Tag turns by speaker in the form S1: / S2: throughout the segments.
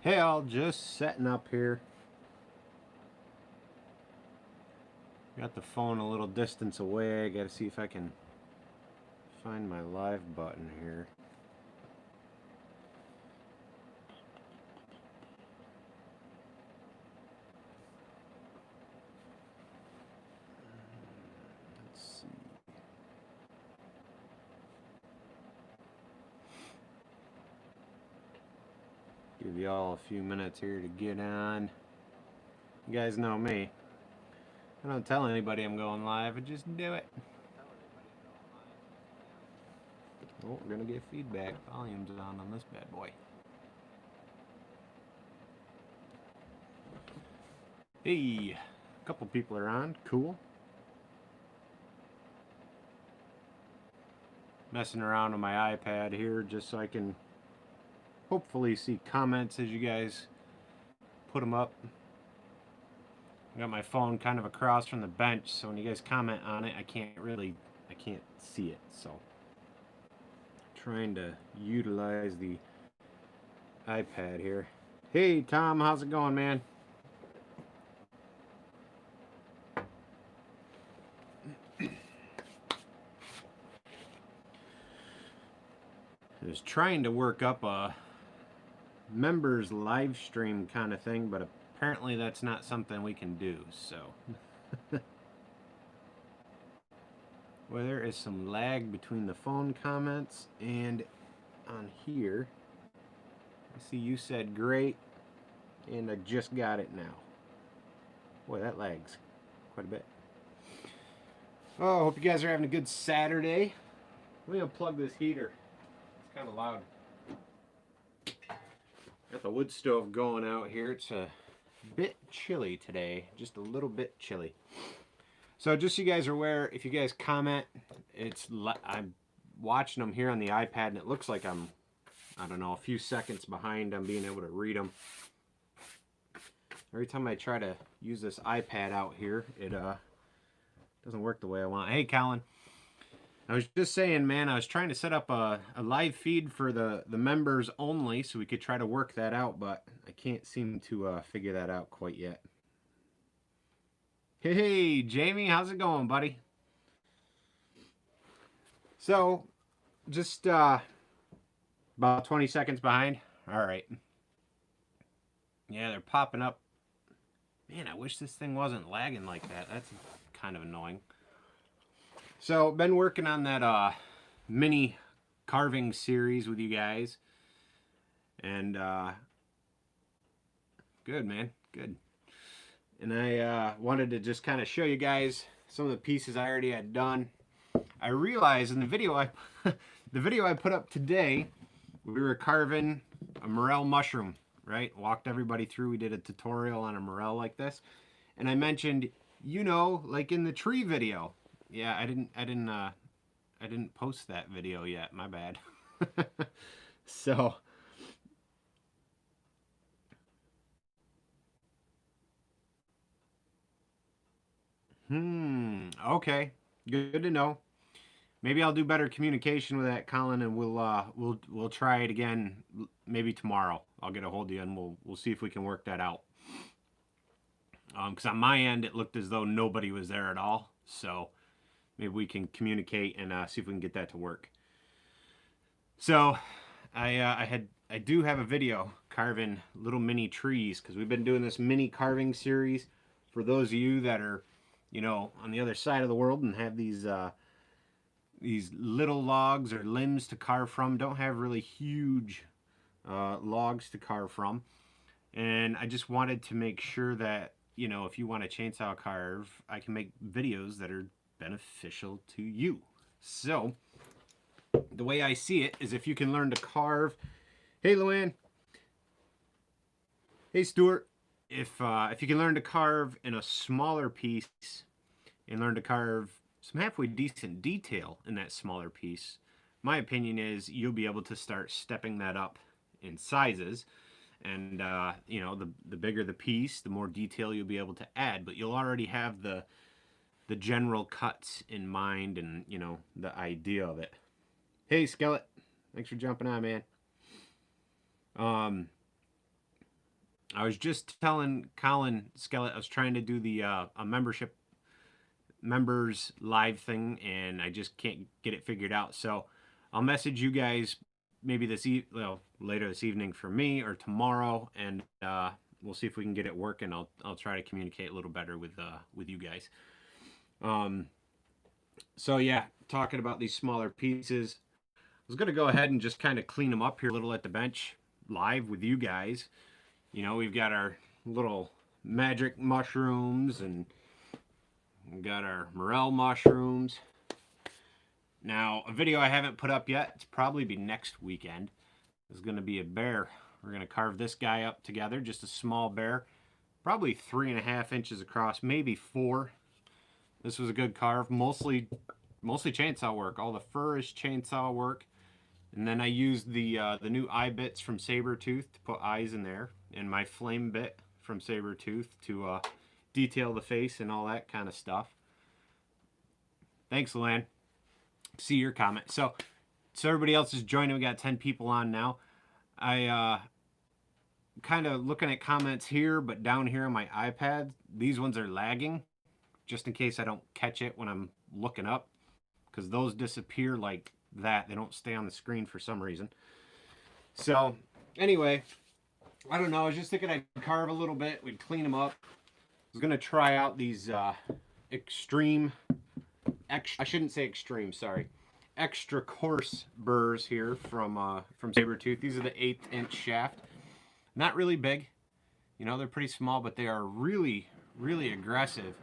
S1: Hell, just setting up here. Got the phone a little distance away. I gotta see if I can find my live button here. Let's see. Give y'all a few minutes here to get on. You guys know me. I don't tell anybody I'm going live, I just do it. Oh, we're gonna get feedback. Volume's on this bad boy. Hey, a couple people are on. Cool. Messing around on my iPad here just so I can hopefully see comments as you guys put them up. I got my phone kind of across from the bench, so when you guys comment on it, I can't see it. So trying to utilize the iPad here. Hey Tom, how's it going, man? I was trying to work up a members live stream kind of thing, but apparently that's not something we can do, so. Well, there is some lag between the phone comments and on here. I see you said great, and I just got it now. Boy, that lags quite a bit. Oh, hope you guys are having a good Saturday. Let me unplug this heater. It's kind of loud. Got the wood stove going out here. It's a bit chilly today, just a little bit chilly. So just so you guys are aware, if you guys comment, I'm watching them here on the iPad, and it looks like I'm, I don't know, a few seconds behind on being able to read them. Every time I try to use this iPad out here, it doesn't work the way I want. Hey, Colin. I was just saying, man, I was trying to set up a live feed for the members only so we could try to work that out, but I can't seem to figure that out quite yet. Hey, Jamie, how's it going, buddy? So, just about 20 seconds behind. All right. Yeah, they're popping up. Man, I wish this thing wasn't lagging like that. That's kind of annoying. So, been working on that mini carving series with you guys. And good, man. Good. And I wanted to just kind of show you guys some of the pieces I already had done. I realized in the video I put up today, we were carving a morel mushroom, right? Walked everybody through. We did a tutorial on a morel like this. And I mentioned, you know, like in the tree video. Yeah, I didn't post that video yet. My bad. So okay. Good to know. Maybe I'll do better communication with that, Colin, and we'll try it again maybe tomorrow. I'll get a hold of you and we'll see if we can work that out. Because on my end it looked as though nobody was there at all. So maybe we can communicate and see if we can get that to work. So I do have a video carving little mini trees because we've been doing this mini carving series for those of you that are, you know, on the other side of the world and have these little logs or limbs to carve from, don't have really huge logs to carve from. And I just wanted to make sure that, you know, if you want to chainsaw carve, I can make videos that are beneficial to you. So the way I see it is if you can learn to carve. Hey, Luann. Hey, Stuart. If you can learn to carve in a smaller piece and learn to carve some halfway decent detail in that smaller piece, my opinion is you'll be able to start stepping that up in sizes. And, you know, the bigger the piece, the more detail you'll be able to add. But you'll already have the general cuts in mind and, you know, the idea of it. Hey, Skillet. Thanks for jumping on, man. I was just telling Colin Skellett I was trying to do the a membership members live thing, and I just can't get it figured out. So I'll message you guys maybe later this evening for me or tomorrow, and we'll see if we can get it working. I'll try to communicate a little better with you guys. Um, so yeah, talking about these smaller pieces, I was gonna go ahead and just kind of clean them up here a little at the bench live with you guys. You know, we've got our little magic mushrooms, and we've got our morel mushrooms. Now, a video I haven't put up yet, it's probably be next weekend, is going to be a bear. We're going to carve this guy up together, just a small bear, probably 3.5 inches across, maybe 4. This was a good carve, mostly chainsaw work. All the fur is chainsaw work. And then I used the new eye bits from Sabertooth to put eyes in there, and my flame bit from Sabertooth to detail the face and all that kind of stuff. Thanks, Luann. See your comment. So everybody else is joining. We got 10 people on now. I kind of looking at comments here, but down here on my iPad, these ones are lagging, just in case I don't catch it when I'm looking up, because those disappear like that. They don't stay on the screen for some reason. So anyway, I don't know. I was just thinking I'd carve a little bit. We'd clean them up. I was gonna try out these extreme. I shouldn't say extreme, sorry. Extra coarse burrs here from Sabertooth. These are the 1/8 inch shaft. Not really big. You know, they're pretty small, but they are really, really aggressive.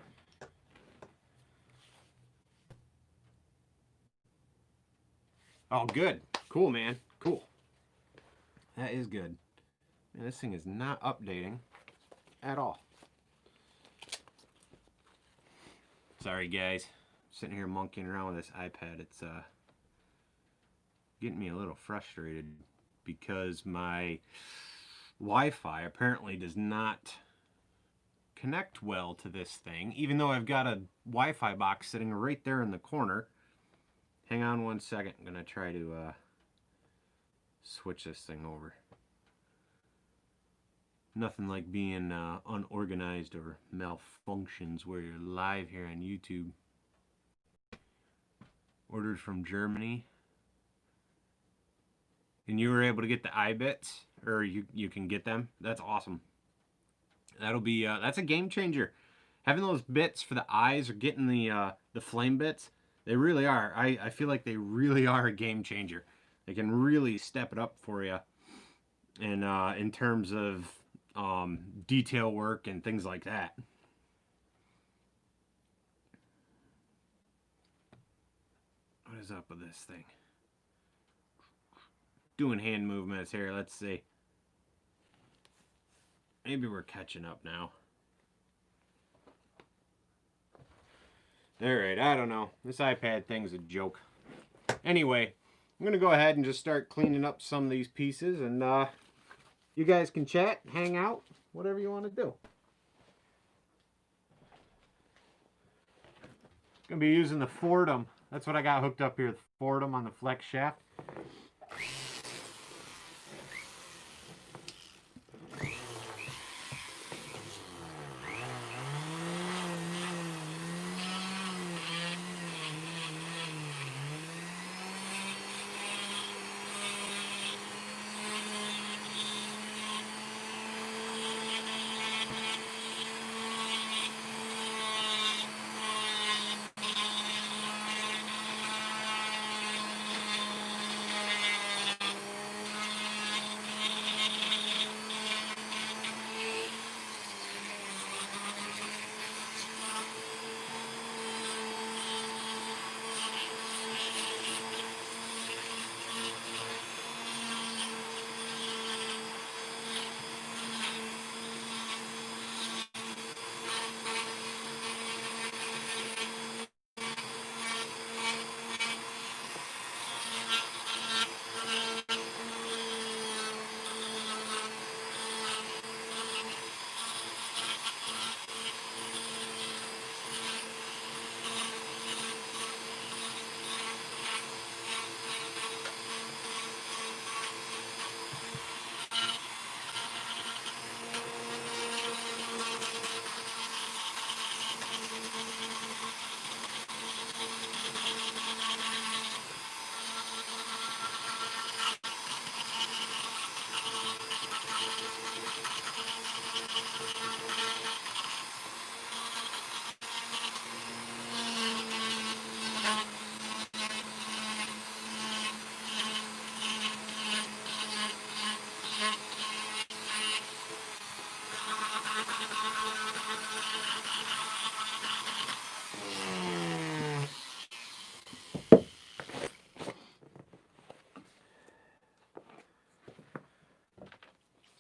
S1: Oh, good. Cool, man. Cool. That is good. Man, this thing is not updating at all. Sorry, guys. Sitting here monkeying around with this iPad. It's getting me a little frustrated because my Wi-Fi apparently does not connect well to this thing, even though I've got a Wi-Fi box sitting right there in the corner. Hang on one second. I'm gonna try to switch this thing over. Nothing like being unorganized or malfunctions where you're live here on YouTube. Ordered from Germany. And you were able to get the eye bits, or you can get them. That's awesome. That'll be that's a game changer. Having those bits for the eyes or getting the flame bits, they really are. I feel like they really are a game changer. They can really step it up for you, and in terms of detail work and things like that. What is up with this thing? Doing hand movements here. Let's see. Maybe we're catching up now. Alright, I don't know. This iPad thing's a joke. Anyway, I'm going to go ahead and just start cleaning up some of these pieces, and you guys can chat, hang out, whatever you want to do. Going to be using the Fordham. That's what I got hooked up here, the Fordham on the flex shaft.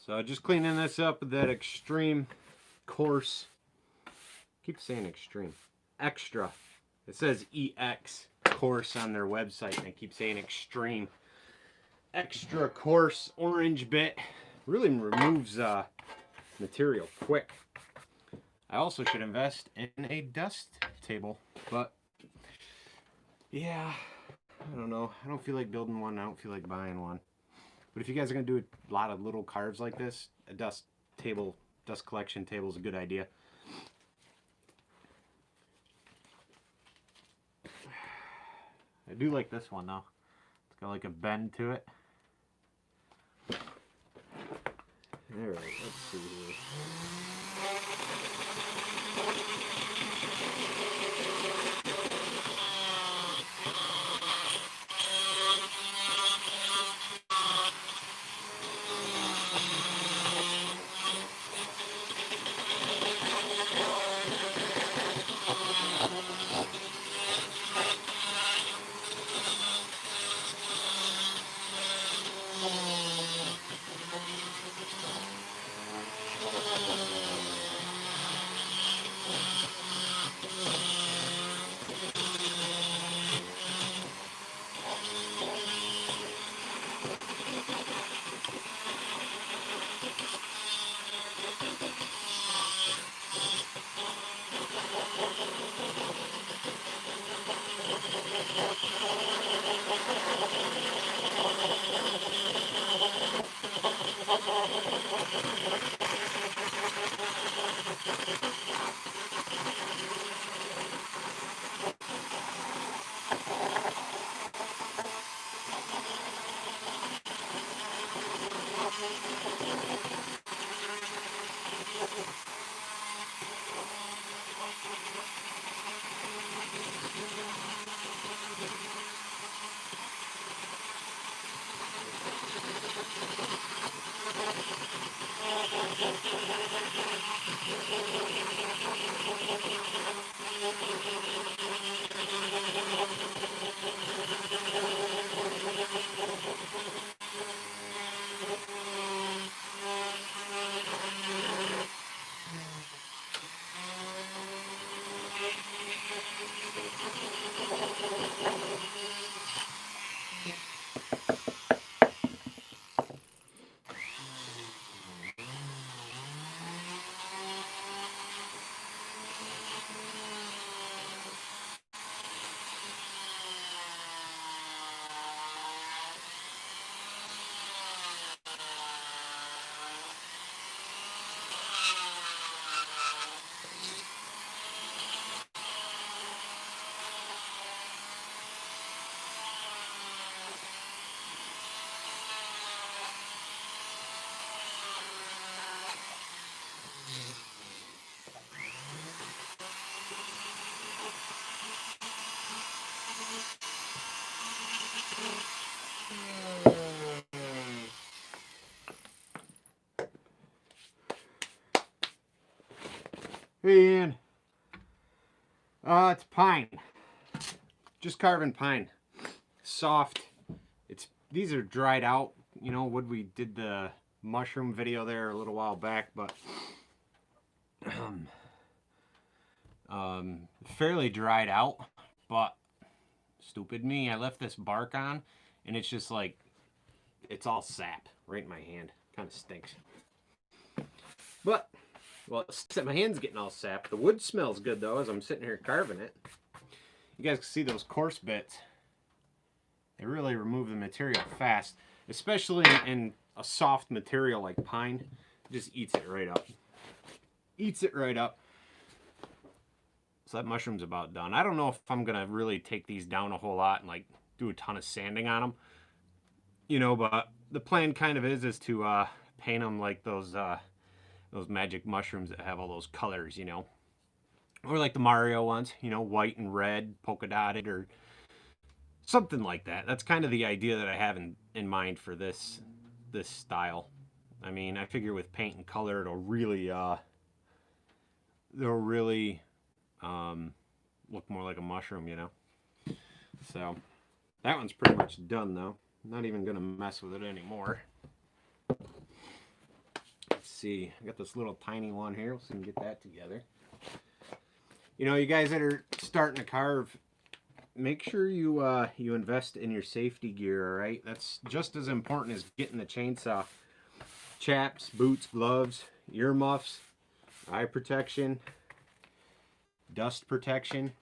S1: So just cleaning this up with that extreme coarse. I keep saying extreme. Extra. It says EX coarse on their website, and I keep saying extreme. Extra coarse orange bit. Really removes material quick. I also should invest in a dust table, but yeah, I don't know. I don't feel like building one. I don't feel like buying one. But if you guys are going to do a lot of little carves like this, a dust table, dust collection table is a good idea. I do like this one though. It's got like a bend to it. Alright, let's see here. Hey Ian. It's pine. Just carving pine. Soft. These are dried out. You know, we did the mushroom video there a little while back, but fairly dried out. But stupid me, I left this bark on, and it's just like it's all sap right in my hand. Kind of stinks. But well, my hand's getting all sapped. The wood smells good though as I'm sitting here carving it. You guys can see those coarse bits. They really remove the material fast, especially in a soft material like pine. It just eats it right up. Eats it right up. So that mushroom's about done. I don't know if I'm gonna really take these down a whole lot and like do a ton of sanding on them. You know, but the plan kind of is to paint them like those magic mushrooms that have all those colors, you know. Or like the Mario ones, you know, white and red, polka dotted, or something like that. That's kind of the idea that I have in mind for this style. I mean, I figure with paint and color, it'll really look more like a mushroom, you know. So that one's pretty much done though. I'm not even gonna mess with it anymore. see. I got this little tiny one here. Let's see if we can get that together. You know, you guys that are starting to carve, make sure you you invest in your safety gear, all right? That's just as important as getting the chainsaw. Chaps, boots, gloves, earmuffs, eye protection, dust protection.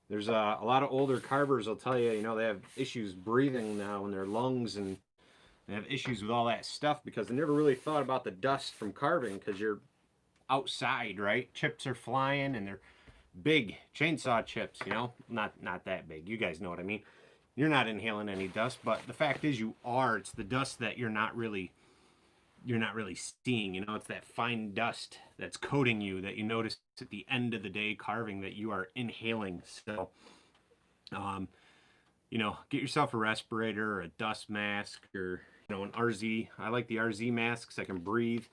S1: There's a lot of older carvers will tell you, you know, they have issues breathing now in their lungs, and they have issues with all that stuff because they never really thought about the dust from carving because you're outside, right? Chips are flying and they're big chainsaw chips, you know, not that big. You guys know what I mean. You're not inhaling any dust, but the fact is you are. It's the dust that you're not really seeing, you know. It's that fine dust that's coating you that you notice at the end of the day carving that you are inhaling. So you know, get yourself a respirator or a dust mask, or you know, an RZ. I like the RZ masks. I can breathe.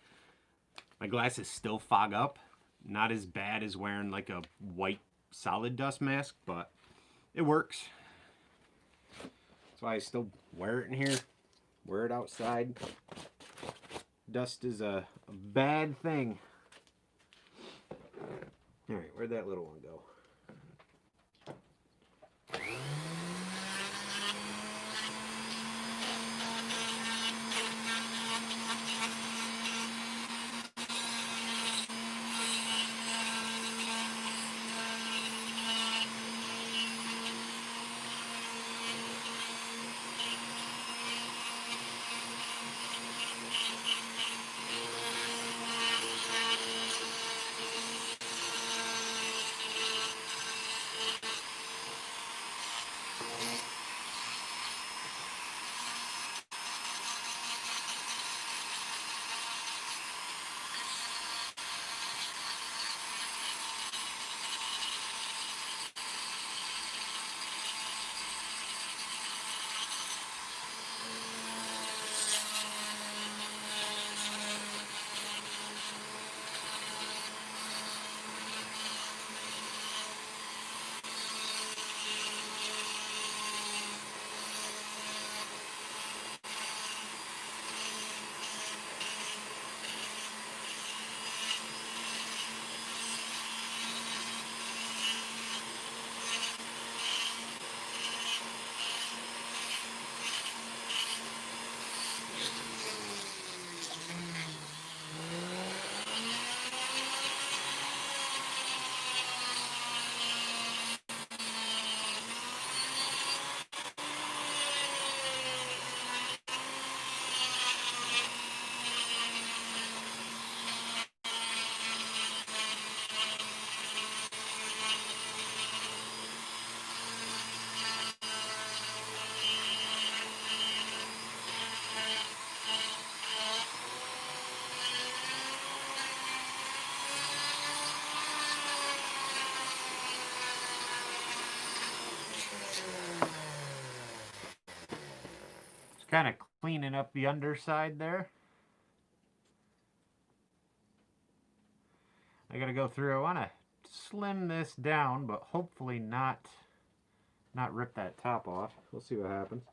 S1: My glasses still fog up. Not as bad as wearing like a white solid dust mask, but it works. That's why I still wear it in here. Wear it outside. Dust is a bad thing. All right, where'd that little one go? Kind of cleaning up the underside there. I gotta go through. I want to slim this down, but hopefully not rip that top off. We'll see what happens.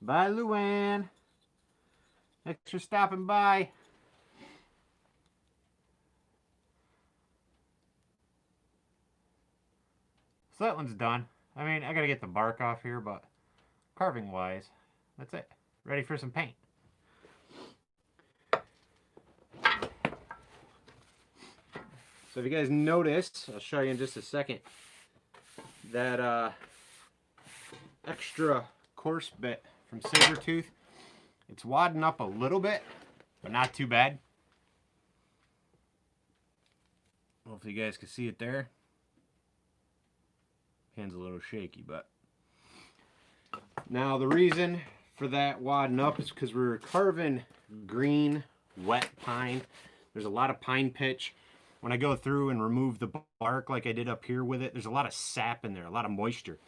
S1: Bye, Luann. Thanks for stopping by. So that one's done. I mean, I gotta get the bark off here, but carving wise, that's it. Ready for some paint. So if you guys notice, I'll show you in just a second, that extra coarse bit from Sabertooth, it's wadding up a little bit, but not too bad. Hopefully you guys can see it there. Hand's a little shaky, but now the reason for that wadding up is because we're carving green, wet pine. There's a lot of pine pitch. When I go through and remove the bark like I did up here with it, there's a lot of sap in there, a lot of moisture.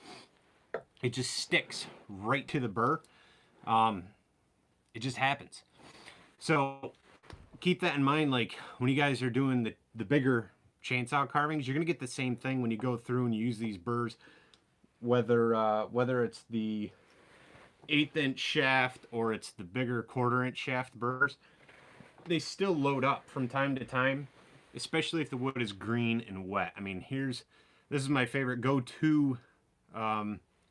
S1: It just sticks right to the burr. It just happens. So keep that in mind, like when you guys are doing the bigger chainsaw carvings, you're gonna get the same thing when you go through and you use these burrs, whether it's the 1/8 inch shaft or it's the bigger 1/4 inch shaft burrs. They still load up from time to time, especially if the wood is green and wet. I mean, this is my favorite go-to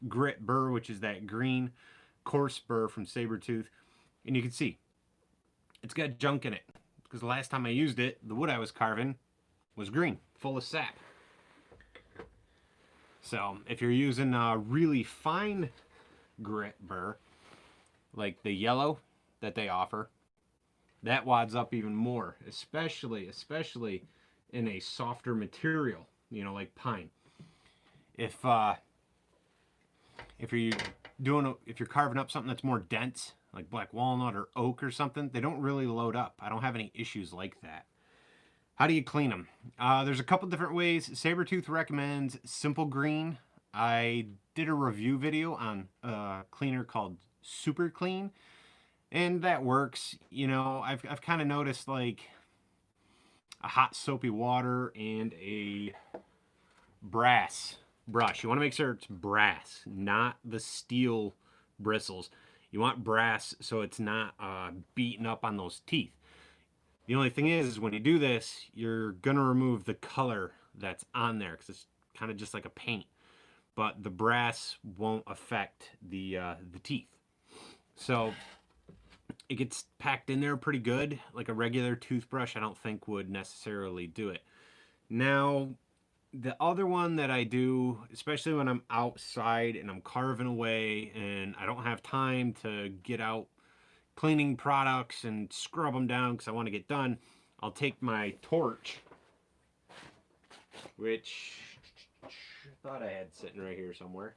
S1: grit burr, which is that green coarse burr from Sabertooth. And you can see it's got junk in it because the last time I used it, the wood I was carving was green, full of sap. So if you're using a really fine grit burr, like the yellow that they offer, that wads up even more, especially in a softer material, you know, like pine. If you're carving up something that's more dense, like black walnut or oak or something, they don't really load up. I don't have any issues like that. How do you clean them? There's a couple different ways. Sabertooth recommends Simple Green. I did a review video on a cleaner called Super Clean, and that works. You know, I've kind of noticed like a hot soapy water and a brass brush. You want to make sure it's brass, not the steel bristles. You want brass so it's not beaten up on those teeth. The only thing is when you do this, you're gonna remove the color that's on there because it's kind of just like a paint, but the brass won't affect the teeth. So it gets packed in there pretty good. Like a regular toothbrush, I don't think would necessarily do it. Now, the other one that I do, especially when I'm outside and I'm carving away and I don't have time to get out cleaning products and scrub them down because I want to get done, I'll take my torch, which I thought I had sitting right here somewhere.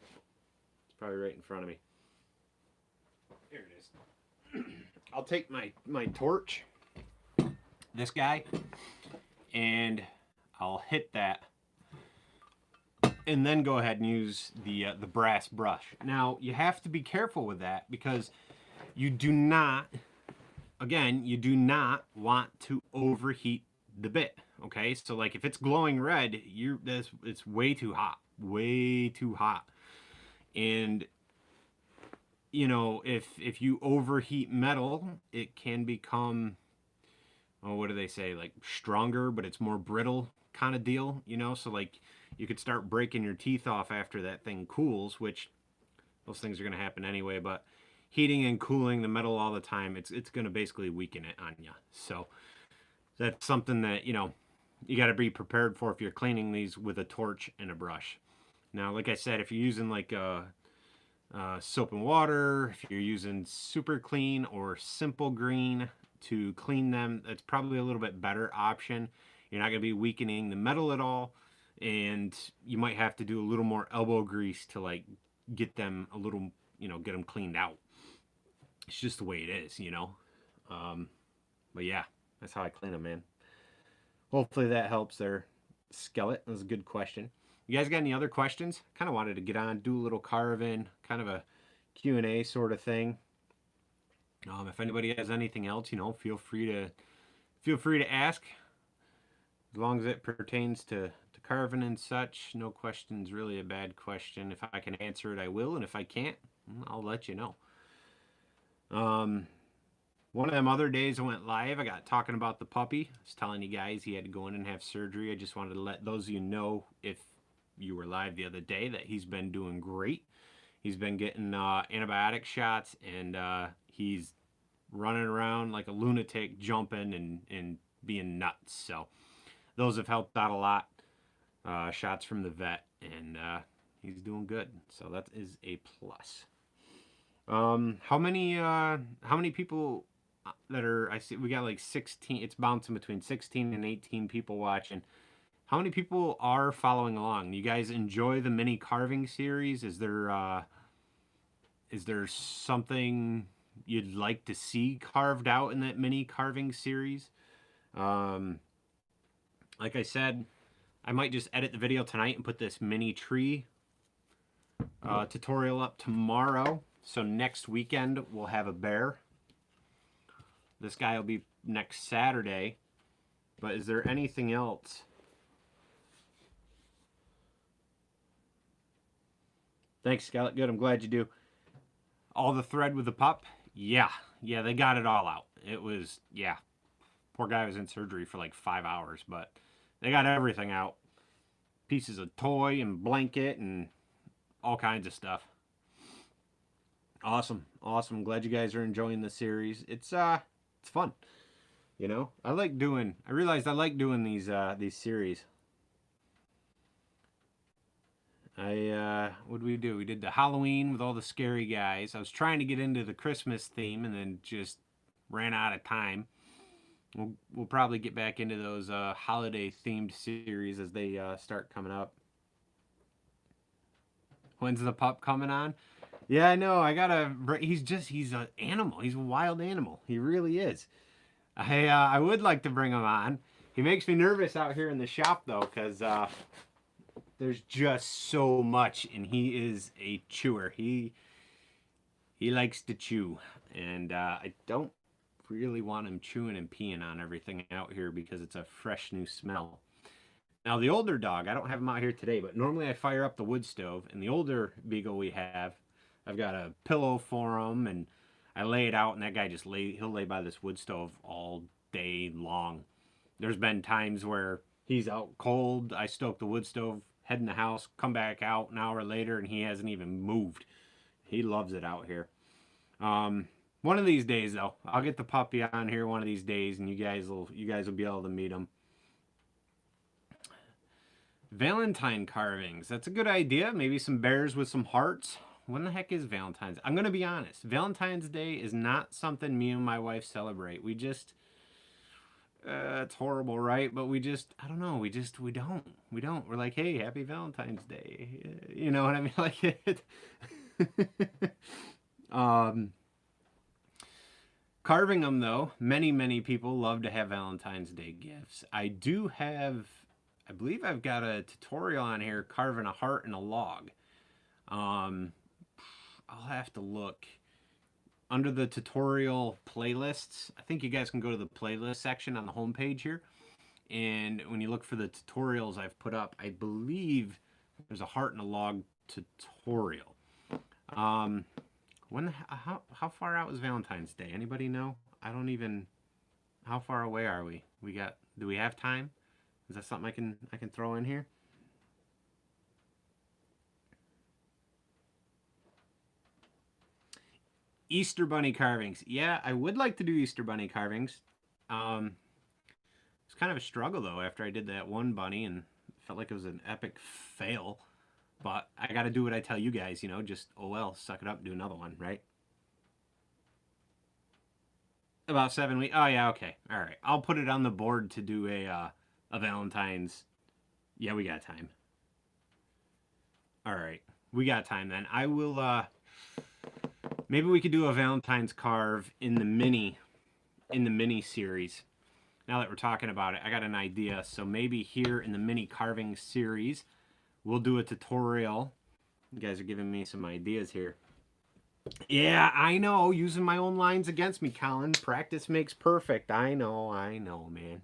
S1: It's probably right in front of me. Here it is. I'll take my torch, this guy, and I'll hit that and then go ahead and use the brass brush. Now, you have to be careful with that because you do not want to overheat the bit, okay? So like if it's glowing red, it's way too hot. And you know, if you overheat metal, it can become, oh, what do they say, like stronger, but it's more brittle kind of deal, you know? So like you could start breaking your teeth off after that thing cools, which those things are going to happen anyway, but heating and cooling the metal all the time, it's going to basically weaken it on you. So that's something that, you know, you got to be prepared for if you're cleaning these with a torch and a brush. Now, like I said, if you're using like soap and water, if you're using Super Clean or Simple Green to clean them, that's probably a little bit better option. You're not going to be weakening the metal at all, and you might have to do a little more elbow grease to like get them a little, you know, get them cleaned out. It's just the way it is, you know. But yeah, that's how I clean them, man. Hopefully that helps there. Skillet, that was a good question. You guys got any other questions? Kind of wanted to get on, do a little carving, kind of a Q&A sort of thing. If anybody has anything else, you know, feel free to ask. As long as it pertains to carving and such, no question's really a bad question. If I can answer it, I will, and if I can't, I'll let you know. One of them other days I went live, I got talking about the puppy. I was telling you guys he had to go in and have surgery. I just wanted to let those of you know, if you were live the other day, that he's been doing great. He's been getting antibiotic shots, and he's running around like a lunatic, jumping and being nuts. So those have helped out a lot. Shots from the vet, and he's doing good. So that is a plus. How many people that are, I see we got like 16, it's bouncing between 16 and 18 people watching. How many people are following along? You guys enjoy the mini carving series? Is there something you'd like to see carved out in that mini carving series? Um, like I said, I might just edit the video tonight and put this mini tree tutorial up tomorrow. So next weekend we'll have a bear. This guy will be next Saturday. But is there anything else? Thanks, Scarlett. Good. I'm glad you do. All the thread with the pup? Yeah. Yeah, they got it all out. It was, yeah. Poor guy was in surgery for like 5 hours, but they got everything out. Pieces of toy and blanket and all kinds of stuff. Awesome. Awesome. Glad you guys are enjoying the series. It's fun. You know? I realized I like doing these series. What did we do? We did the Halloween with all the scary guys. I was trying to get into the Christmas theme and then just ran out of time. We'll probably get back into those holiday themed series as they start coming up. When's the pup coming on? Yeah, I know. He's an animal. He's a wild animal. He really is. I would like to bring him on. He makes me nervous out here in the shop though, because there's just so much, and he is a chewer. He likes to chew, and I don't really want him chewing and peeing on everything out here because it's a fresh new smell. Now the older dog, I don't have him out here today, but normally I fire up the wood stove, and the older beagle we have, I've got a pillow for him, and I lay it out, and that guy he'll lay by this wood stove all day long. There's been times where he's out cold, I stoke the wood stove, head in the house, come back out an hour later, and he hasn't even moved. He loves it out here. One of these days, though, I'll get the puppy on here one of these days, and you guys will be able to meet him. Valentine carvings. That's a good idea. Maybe some bears with some hearts. When the heck is Valentine's? I'm going to be honest. Valentine's Day is not something me and my wife celebrate. We just... it's horrible, right? But I don't know. We don't. We're like, hey, happy Valentine's Day. You know what I mean? Like it. Carving them, though, many people love to have Valentine's Day gifts. I believe I've got a tutorial on here carving a heart in a log. I'll have to look under the tutorial playlists. I think you guys can go to the playlist section on the homepage here, and when you look for the tutorials I've put up, I believe there's a heart in a log tutorial. How far out is Valentine's Day? Anybody know? How far away are we? Do we have time? Is that something I can throw in here? Easter bunny carvings. Yeah, I would like to do Easter bunny carvings. It's kind of a struggle though after I did that one bunny and felt like it was an epic fail. But I got to do what I tell you guys, just, oh well, suck it up, do another one, right? About 7 weeks. Oh yeah, okay. All right. I'll put it on the board to do a Valentine's. Yeah, we got time. All right. We got time then. I will maybe we could do a Valentine's carve in the mini series. Now that we're talking about it, I got an idea. So maybe here in the mini carving series, we'll do a tutorial. You guys are giving me some ideas here. Yeah, I know. Using my own lines against me, Colin. Practice makes perfect. I know, man.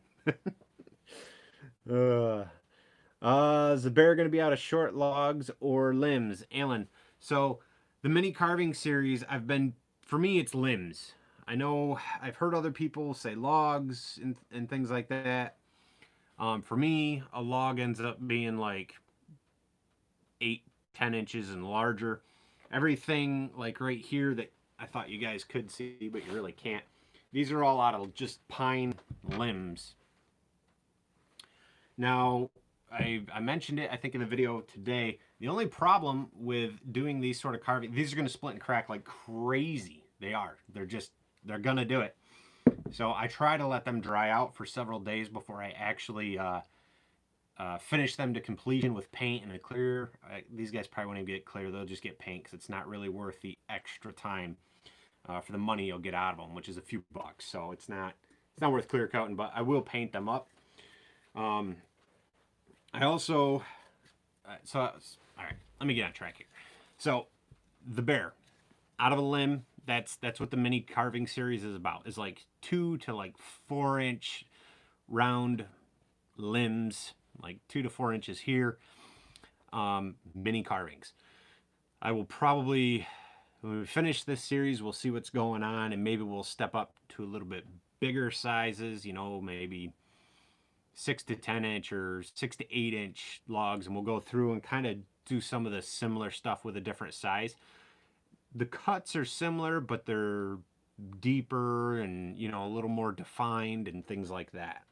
S1: Is the bear going to be out of short logs or limbs? Alan, so The mini carving series, for me, it's limbs. I know I've heard other people say logs and things like that. For me, a log ends up being like 8, 10 inches and larger. Everything like right here that I thought you guys could see, but you really can't. These are all out of just pine limbs. Now, I mentioned it, I think, in the video today. The only problem with doing these sort of carving, these are going to split and crack like crazy. They are. They're going to do it. So I try to let them dry out for several days before I actually finish them to completion with paint and a clear. These guys probably won't even get clear. They'll just get paint because it's not really worth the extra time for the money you'll get out of them, which is a few bucks. So it's not worth clear coating, but I will paint them up. I also, all right, let me get on track here. So the bear, out of a limb, that's what the mini carving series is about. Is like 2 to like 4 inch round limbs, like 2 to 4 inches here. Mini carvings. I will probably, when we finish this series, we'll see what's going on, and maybe we'll step up to a little bit bigger sizes. You know, maybe 6 to 10 inch or 6 to 8 inch logs, and we'll go through and kind of do some of the similar stuff with a different size. The cuts are similar, but they're deeper and, you know, a little more defined and things like that.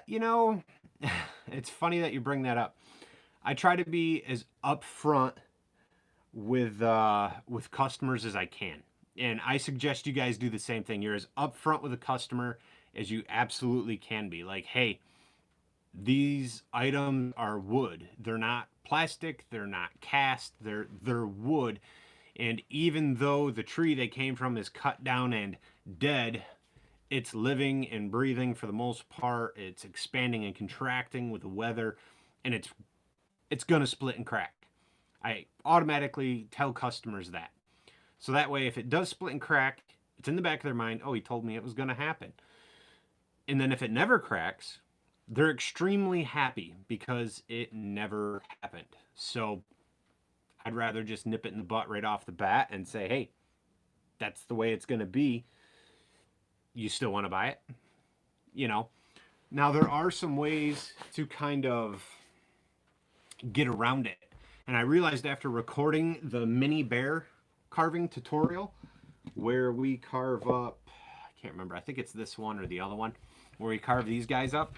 S1: You know, it's funny that you bring that up. I try to be as upfront with customers as I can, and I suggest you guys do the same thing. You're as upfront with a customer as you absolutely can be. Like, hey, these items are wood. They're not plastic. They're not cast. They're wood. And even though the tree they came from is cut down and dead, it's living and breathing for the most part. It's expanding and contracting with the weather, and it's gonna split and crack. I automatically tell customers that. So that way, if it does split and crack, it's in the back of their mind, oh, he told me it was gonna happen. And then if it never cracks, they're extremely happy because it never happened. So I'd rather just nip it in the butt right off the bat and say, hey, that's the way it's going to be. You still want to buy it? You know, now there are some ways to kind of get around it. And I realized after recording the mini bear carving tutorial where we carve up, I can't remember, I think it's this one or the other one, where we carve these guys up,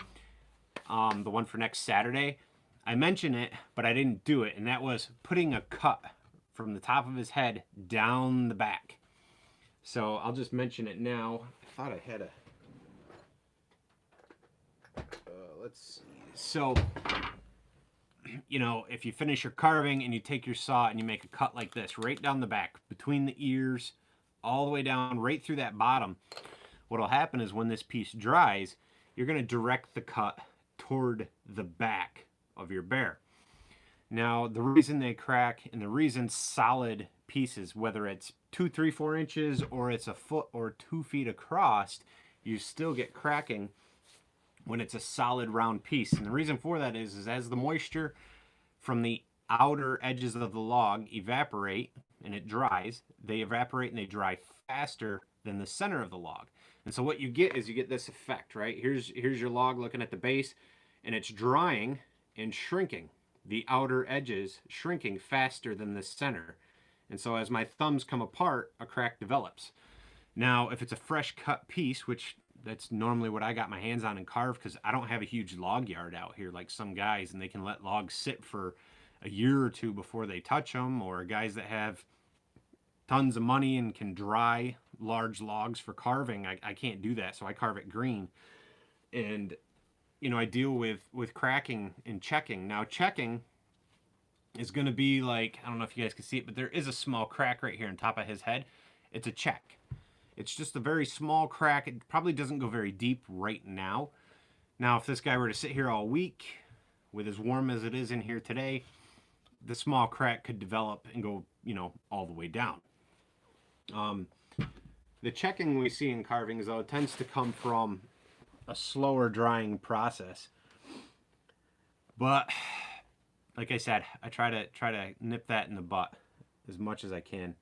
S1: the one for next Saturday, I mentioned it, but I didn't do it, and that was putting a cut from the top of his head down the back. So I'll just mention it now. I thought I had a... let's see. So, you know, if you finish your carving and you take your saw and you make a cut like this, right down the back, between the ears, all the way down, right through that bottom, what'll happen is when this piece dries, you're going to direct the cut toward the back of your bear. Now, the reason they crack and the reason solid pieces, whether it's 2, 3, 4 inches or it's a foot or 2 feet across, you still get cracking when it's a solid round piece. And the reason for that is as the moisture from the outer edges of the log evaporate and it dries, they evaporate and they dry faster than the center of the log. And so what you get is you get this effect, right? Here's your log looking at the base, and it's drying and shrinking. The outer edges shrinking faster than the center. And so as my thumbs come apart, a crack develops. Now, if it's a fresh cut piece, which that's normally what I got my hands on and carve, because I don't have a huge log yard out here like some guys, and they can let logs sit for a year or two before they touch them, or guys that have tons of money and can dry large logs for carving. I can't do that, so I carve it green. And you know, I deal with cracking and checking. Now, checking is going to be like, I don't know if you guys can see it, but there is a small crack right here on top of his head. It's a check. It's just a very small crack. It probably doesn't go very deep right now. Now, if this guy were to sit here all week with as warm as it is in here today, the small crack could develop and go, you know, all the way down. The checking we see in carvings, though, tends to come from a slower drying process. But like I said, I try to nip that in the butt as much as I can.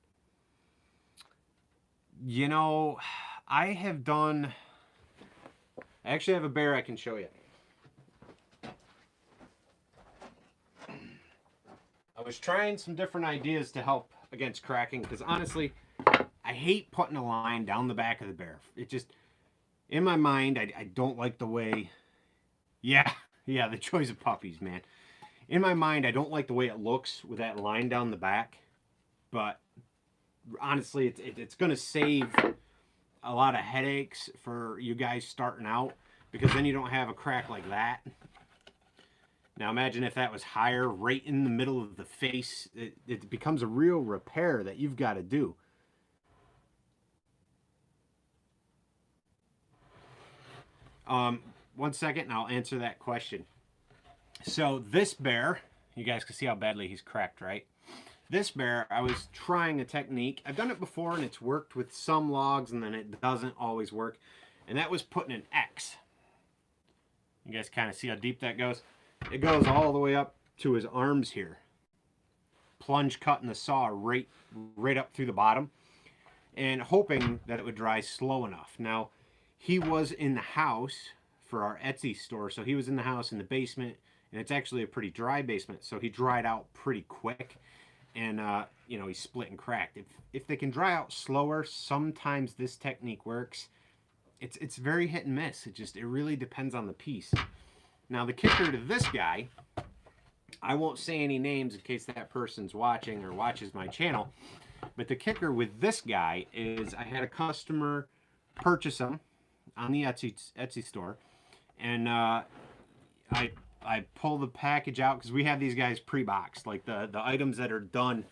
S1: You know, I actually have a bear I can show you. I was trying some different ideas to help against cracking because honestly, I hate putting a line down the back of the bear. It just, in my mind, I don't like the way, yeah, the choice of puppies, man. In my mind, I don't like the way it looks with that line down the back, but honestly, it's going to save a lot of headaches for you guys starting out because then you don't have a crack like that. Now imagine if that was higher, right in the middle of the face. It becomes a real repair that you've got to do. One second and I'll answer that question. So this bear, you guys can see how badly he's cracked, right? This bear, I was trying a technique. I've done it before and it's worked with some logs and then it doesn't always work. And that was putting an X. You guys kind of see how deep that goes? It goes all the way up to his arms here. Plunge cutting the saw right up through the bottom and hoping that it would dry slow enough. Now, he was in the house for our Etsy store. So he was in the house in the basement and it's actually a pretty dry basement. So he dried out pretty quick and, you know, he split and cracked. If they can dry out slower, sometimes this technique works. It's very hit and miss. It really depends on the piece. Now the kicker to this guy, I won't say any names in case that person's watching or watches my channel, but the kicker with this guy is I had a customer purchase them on the Etsy store, and I pull the package out because we have these guys pre-boxed, like the items that are done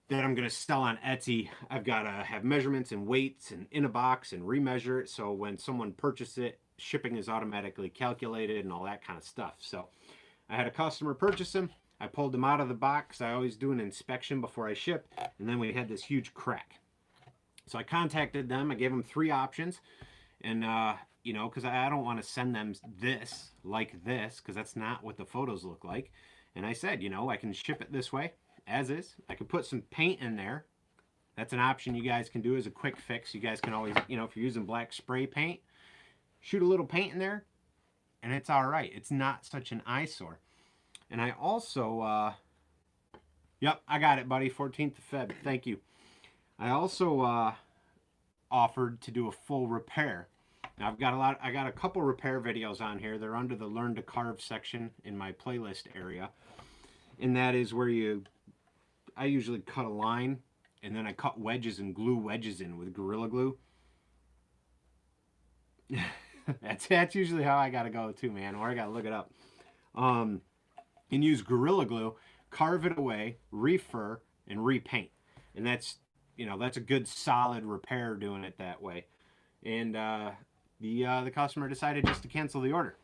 S1: that I'm gonna sell on Etsy. I've got to have measurements and weights and in a box and remeasure it, so when someone purchases it, shipping is automatically calculated and all that kind of stuff. So I had a customer purchase them. I pulled them out of the box. I always do an inspection before I ship, and then we had this huge crack. So I contacted them. I gave them 3 options, and you know, because I don't want to send them this like this because that's not what the photos look like. And I said, you know, I can ship it this way as is. I can put some paint in there. That's an option you guys can do as a quick fix. You guys can always, you know, if you're using black spray paint, shoot a little paint in there and it's all right. It's not such an eyesore. And I also, yep, I got it, buddy. 14th of Feb. Thank you. I also offered to do a full repair. Now I got a couple repair videos on here. They're under the Learn to Carve section in my playlist area. And that is where I usually cut a line and then I cut wedges and glue wedges in with Gorilla Glue. That's usually how I gotta go too, man, or I gotta look it up. And use Gorilla Glue, carve it away, refur, and repaint. And that's, you know, that's a good solid repair doing it that way. And the customer decided just to cancel the order.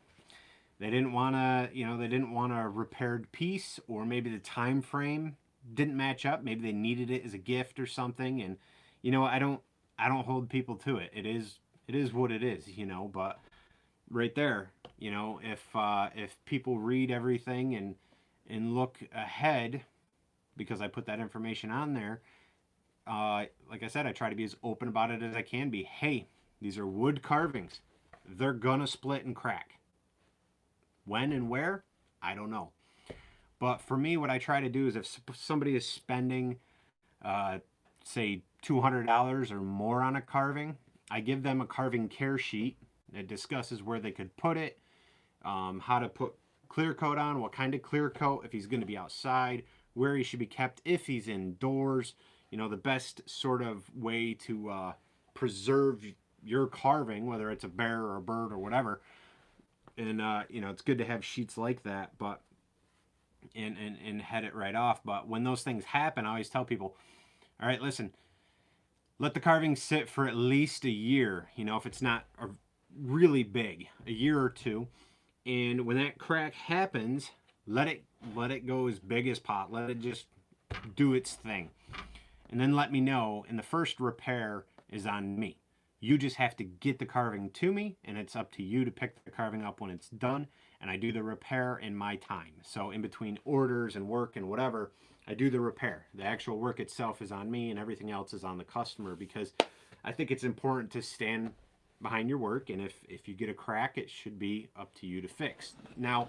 S1: They didn't want to, you know, they didn't want a repaired piece, or maybe the time frame didn't match up. Maybe they needed it as a gift or something. And you know, I don't hold people to it. It is what it is, you know. But right there, you know, if people read everything and look ahead, because I put that information on there, like I said, I try to be as open about it as I can be. Hey, these are wood carvings. They're gonna split and crack. When and where, I don't know. But for me, what I try to do is if somebody is spending, say, $200 or more on a carving, I give them a carving care sheet that discusses where they could put it, how to put clear coat on, what kind of clear coat, if he's going to be outside, where he should be kept if he's indoors, you know, the best sort of way to preserve your carving, whether it's a bear or a bird or whatever. And, you know, it's good to have sheets like that, but, and head it right off. But when those things happen, I always tell people, all right, listen, let the carving sit for at least a year, you know, if it's not really big, a year or two. And when that crack happens, let it go as big as pot. Let it just do its thing. And then let me know, and the first repair is on me. You just have to get the carving to me, and it's up to you to pick the carving up when it's done, and I do the repair in my time. So in between orders and work and whatever, I do the repair. The actual work itself is on me, and everything else is on the customer, because I think it's important to stand behind your work, and if you get a crack, it should be up to you to fix. Now,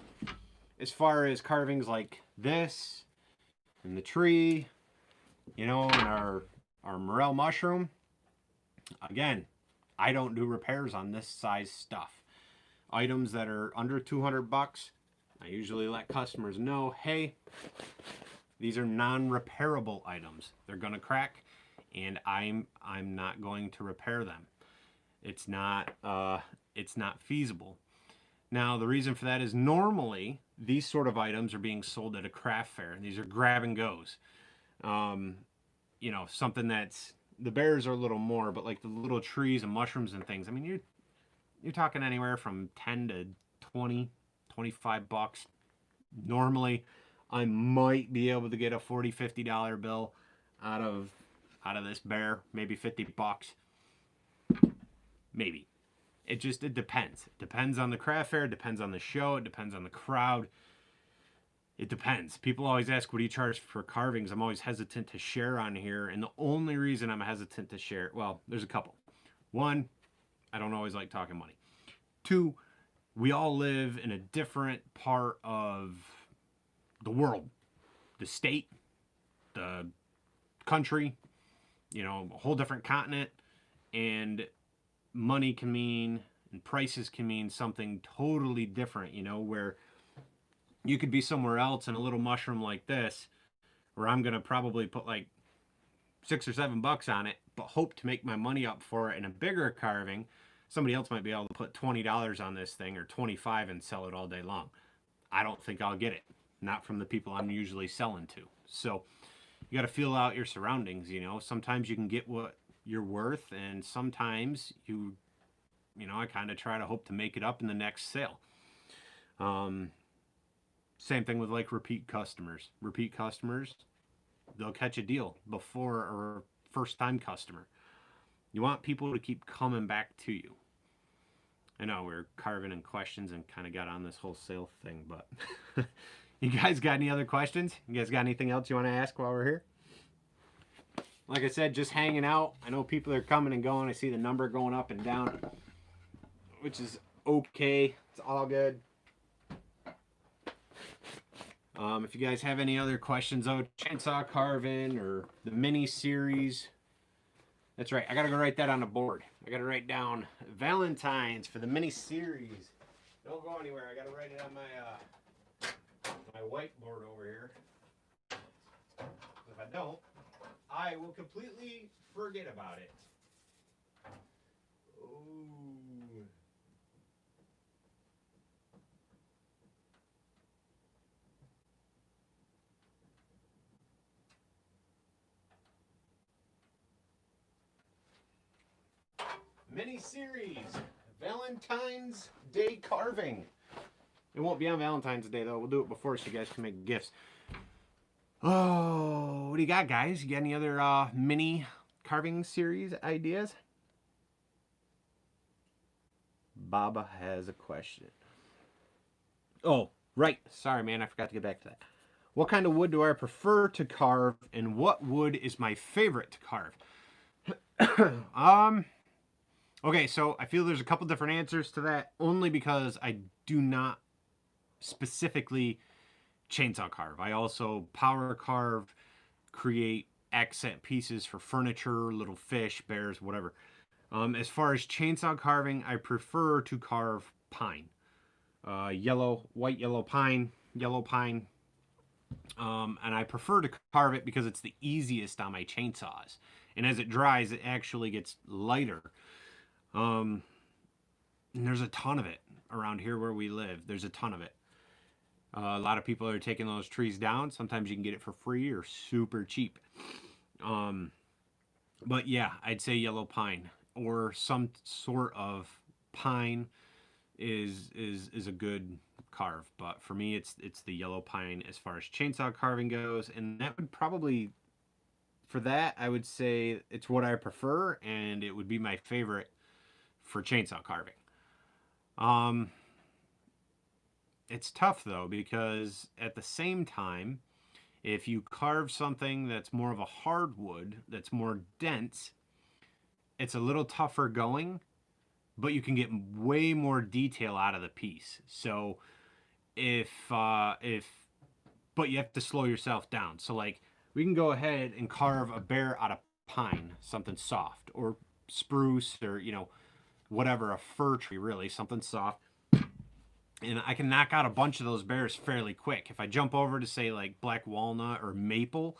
S1: as far as carvings like this and the tree, and our morel mushroom, again, I don't do repairs on this size stuff. Items that are under 200 bucks, I usually let customers know, hey, these are non-repairable items. They're gonna crack, and I'm not going to repair them. It's not feasible. Now, the reason for that is normally these sort of items are being sold at a craft fair. These are grab and goes. Something that's, the bears are a little more, but like the little trees and mushrooms and things, I mean, you're talking anywhere from 10 to 20, 25 bucks. Normally, I might be able to get a $40, $50 bill out of this bear, maybe 50 bucks. Maybe. It depends. It depends on the craft fair, it depends on the show, it depends on the crowd. It depends. People always ask, what do you charge for carvings? I'm always hesitant to share on here, and the only reason I'm hesitant to share, well, there's a couple. One, I don't always like talking money. Two, we all live in a different part of the world, the state, the country, a whole different continent, and money can mean, and prices can mean something totally different, where you could be somewhere else and a little mushroom like this, where I'm going to probably put like $6 or $7 on it, but hope to make my money up for it in a bigger carving. Somebody else might be able to put $20 on this thing, or 25, and sell it all day long. I don't think I'll get it. Not from the people I'm usually selling to. So you got to feel out your surroundings, Sometimes you can get what you're worth, and sometimes I kind of try to hope to make it up in the next sale. Same thing with like repeat customers. Repeat customers, they'll catch a deal before a first time customer. You want people to keep coming back to you. I know we're carving in questions and kind of got on this whole sale thing, but you guys got any other questions? You guys got anything else you want to ask while we're here? Like I said, just hanging out. I know people are coming and going. I see the number going up and down, which is okay. It's all good. If you guys have any other questions about chainsaw carving or the mini series, that's right. I gotta go write that on the board. I gotta write down Valentine's for the mini series. Don't go anywhere. I gotta write it on my whiteboard over here. If I don't, I will completely forget about it. Ooh. Mini-series, Valentine's Day carving. It won't be on Valentine's Day though. We'll do it before so you guys can make gifts. Oh, what do you got, guys? You got any other mini carving series ideas? Baba has a question. Oh, right. Sorry, man. I forgot to get back to that. What kind of wood do I prefer to carve, and what wood is my favorite to carve? Okay, so I feel there's a couple different answers to that, only because I do not specifically chainsaw carve. I also power carve, create accent pieces for furniture, little fish, bears, whatever. As far as chainsaw carving, I prefer to carve pine. White yellow pine, yellow pine. And I prefer to carve it because it's the easiest on my chainsaws. And as it dries, it actually gets lighter. And there's a ton of it around here where we live. There's a ton of it. A lot of people are taking those trees down. Sometimes you can get it for free or super cheap. But yeah, I'd say yellow pine or some sort of pine is a good carve. But for me, it's the yellow pine as far as chainsaw carving goes. And that would probably, for that, I would say it's what I prefer, and it would be my favorite for chainsaw carving. It's tough though, because at the same time, if you carve something that's more of a hardwood, that's more dense, it's a little tougher going, but you can get way more detail out of the piece. So but you have to slow yourself down. So like we can go ahead and carve a bear out of pine, something soft, or spruce, or whatever, a fir tree, really, something soft. And I can knock out a bunch of those bears fairly quick. If I jump over to say like black walnut or maple,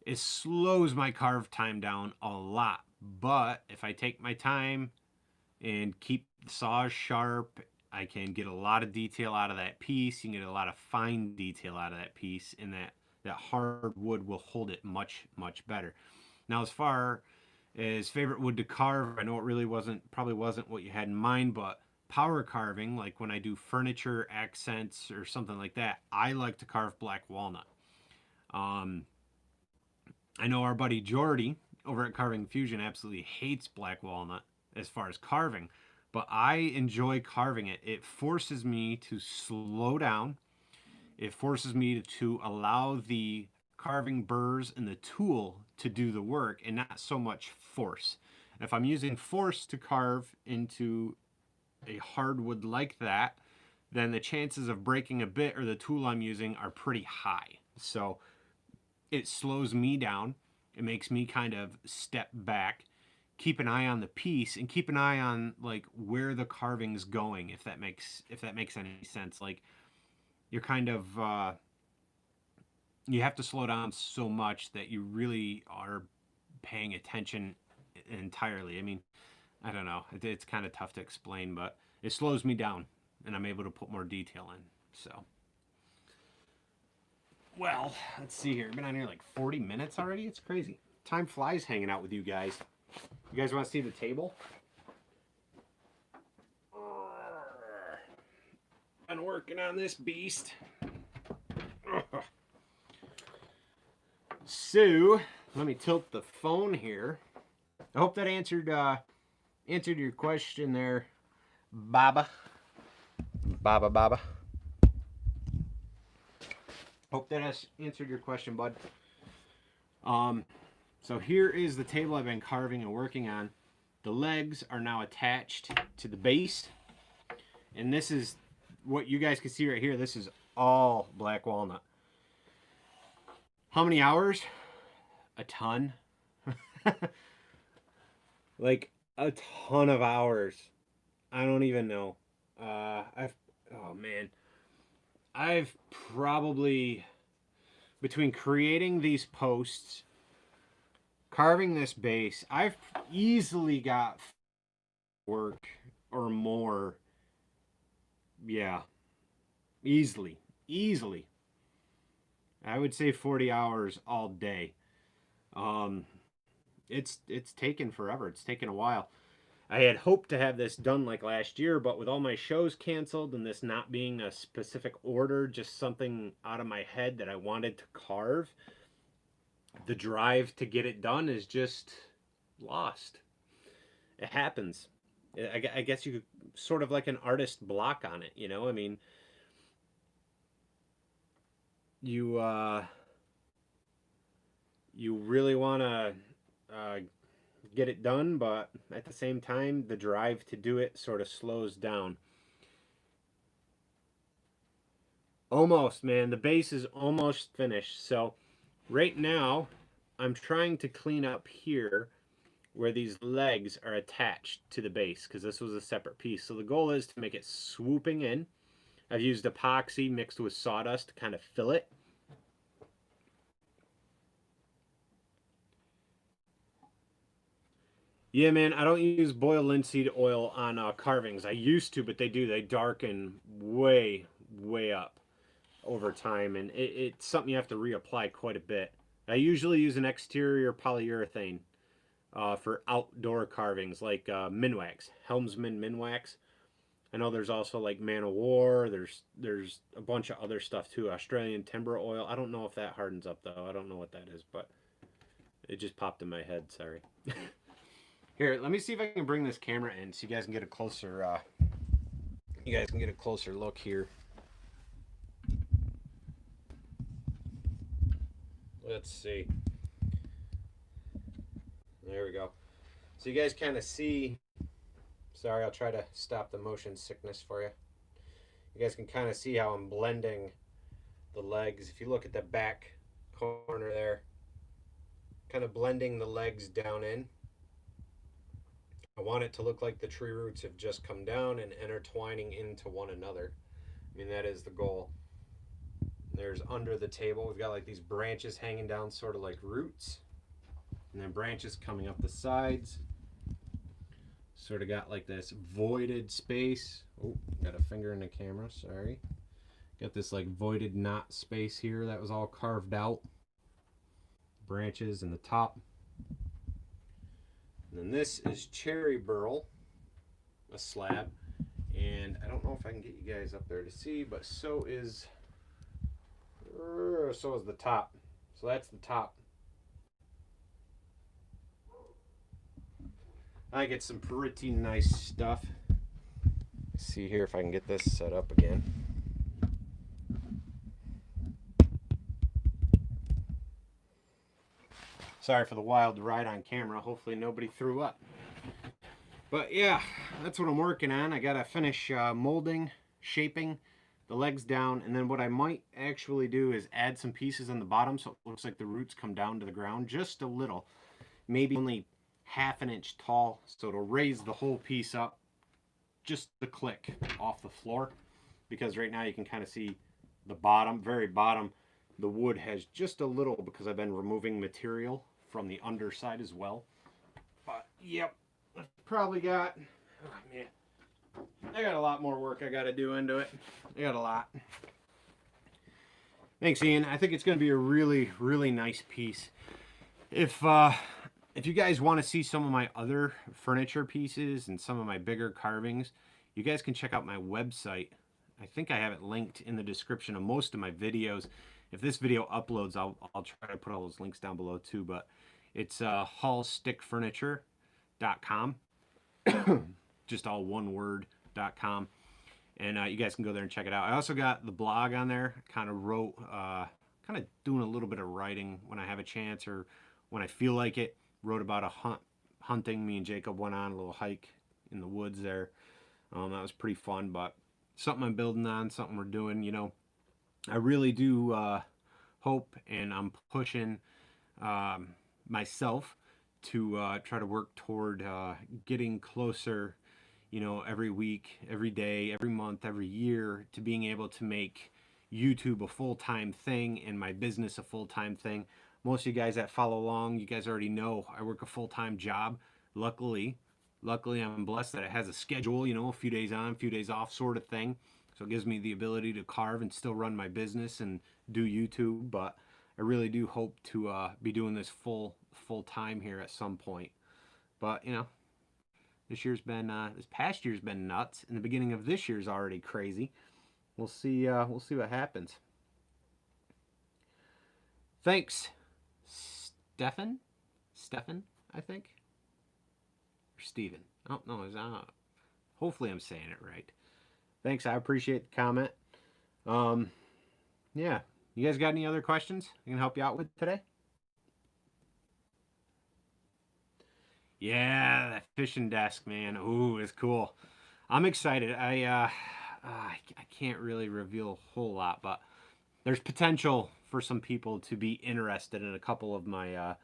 S1: it slows my carve time down a lot. But if I take my time and keep the saws sharp, I can get a lot of detail out of that piece. You can get a lot of fine detail out of that piece, and that hard wood will hold it much, much better. Now, as far as favorite wood to carve, I know it really probably wasn't what you had in mind, but power carving, like when I do furniture accents or something like that, I like to carve black walnut. I know our buddy Jordy over at Carving Fusion absolutely hates black walnut as far as carving, but I enjoy carving it. It forces me to slow down. It forces me to allow the carving burrs and the tool to do the work, and not so much force. If I'm using force to carve into a hardwood like that, then the chances of breaking a bit or the tool I'm using are pretty high. So it slows me down. It makes me kind of step back, keep an eye on the piece, and keep an eye on like where the carving's going, if that makes any sense. Like you're kind of you have to slow down so much that you really are paying attention entirely. I mean, I don't know. It's kind of tough to explain, but it slows me down, and I'm able to put more detail in. So, well, let's see here. I've been on here like 40 minutes already. It's crazy. Time flies hanging out with you guys. You guys want to see the table? Been working on this beast. So, let me tilt the phone here. I hope that answered your question there, Baba. Hope that has answered your question, bud. So here is the table I've been carving and working on. The legs are now attached to the base, and this is what you guys can see right here. This is all black walnut. How many hours? A ton. Like a ton of hours. I don't even know. Oh man. I've probably, between creating these posts, carving this base, I've easily got work or more. Yeah. Easily. I would say 40 hours all day. It's taken forever. It's taken a while. I had hoped to have this done like last year, but with all my shows canceled and this not being a specific order, just something out of my head that I wanted to carve, the drive to get it done is just lost. It happens. I guess you could sort of like an artist block on it, you know? I mean, you really want to get it done, but at the same time, the drive to do it sort of slows down. Almost, man. The base is almost finished. So right now, I'm trying to clean up here where these legs are attached to the base, because this was a separate piece. So the goal is to make it swooping in. I've used epoxy mixed with sawdust to kind of fill it. Yeah, man, I don't use boiled linseed oil on carvings. I used to, but they darken way up over time, and it's something you have to reapply quite a bit. I usually use an exterior polyurethane for outdoor carvings, like Minwax, Helmsman Minwax. I know there's also like Man of War. There's a bunch of other stuff too. Australian timber oil. I don't know if that hardens up though. I don't know what that is, but it just popped in my head. Sorry. Here, let me see if I can bring this camera in so you guys can get a closer look here. Let's see. There we go. So you guys kind of see. Sorry, I'll try to stop the motion sickness for you. You guys can kind of see how I'm blending the legs. If you look at the back corner there, kind of blending the legs down in. I want it to look like the tree roots have just come down and intertwining into one another. I mean, that is the goal. There's under the table, we've got like these branches hanging down sort of like roots, and then branches coming up the sides. Sort of got like this voided space. Oh, got a finger in the camera, sorry. Got this like voided knot space here that was all carved out. Branches in the top. And then this is cherry burl, a slab. And I don't know if I can get you guys up there to see, but so is the top. So that's the top. I get some pretty nice stuff. Let's see here if I can get this set up again. Sorry for the wild ride on camera. Hopefully nobody threw up. But yeah, that's what I'm working on. I gotta finish molding, shaping the legs down, and then what I might actually do is add some pieces on the bottom so it looks like the roots come down to the ground just a little. Maybe only half an inch tall, so it'll raise the whole piece up just a click off the floor, because right now you can kind of see the bottom, very bottom, the wood has just a little, because I've been removing material from the underside as well. But yep, I've probably got, oh man, I got a lot more work I got to do into it. I got a lot. Thanks, Ian. I think it's going to be a really, really nice piece. If you guys want to see some of my other furniture pieces and some of my bigger carvings, you guys can check out my website. I think I have it linked in the description of most of my videos. If this video uploads, I'll try to put all those links down below too, but it's Halls.rusticcreations.com. Just all one word.com. And you guys can go there and check it out. I also got the blog on there. Kind of wrote, kind of doing a little bit of writing when I have a chance or when I feel like it. Wrote about a hunting. Me and Jacob went on a little hike in the woods there. That was pretty fun, but something I'm building on, something we're doing, you know. I really do hope, and I'm pushing myself to try to work toward getting closer, you know, every week, every day, every month, every year, to being able to make YouTube a full-time thing and my business a full-time thing. Most of you guys that follow along, you guys already know I work a full-time job. Luckily, I'm blessed that it has a schedule, you know, a few days on, a few days off sort of thing. So it gives me the ability to carve and still run my business and do YouTube. But I really do hope to be doing this full time here at some point. But, you know, this past year's been nuts, and the beginning of this year's already crazy. We'll see what happens. Thanks, Stefan, I think, or Steven. I don't know. Hopefully I'm saying it right. Thanks, I appreciate the comment. Yeah, you guys got any other questions I can help you out with today? Yeah, that fishing desk, man. Ooh, it's cool. I'm excited. I can't really reveal a whole lot, but there's potential for some people to be interested in a couple of my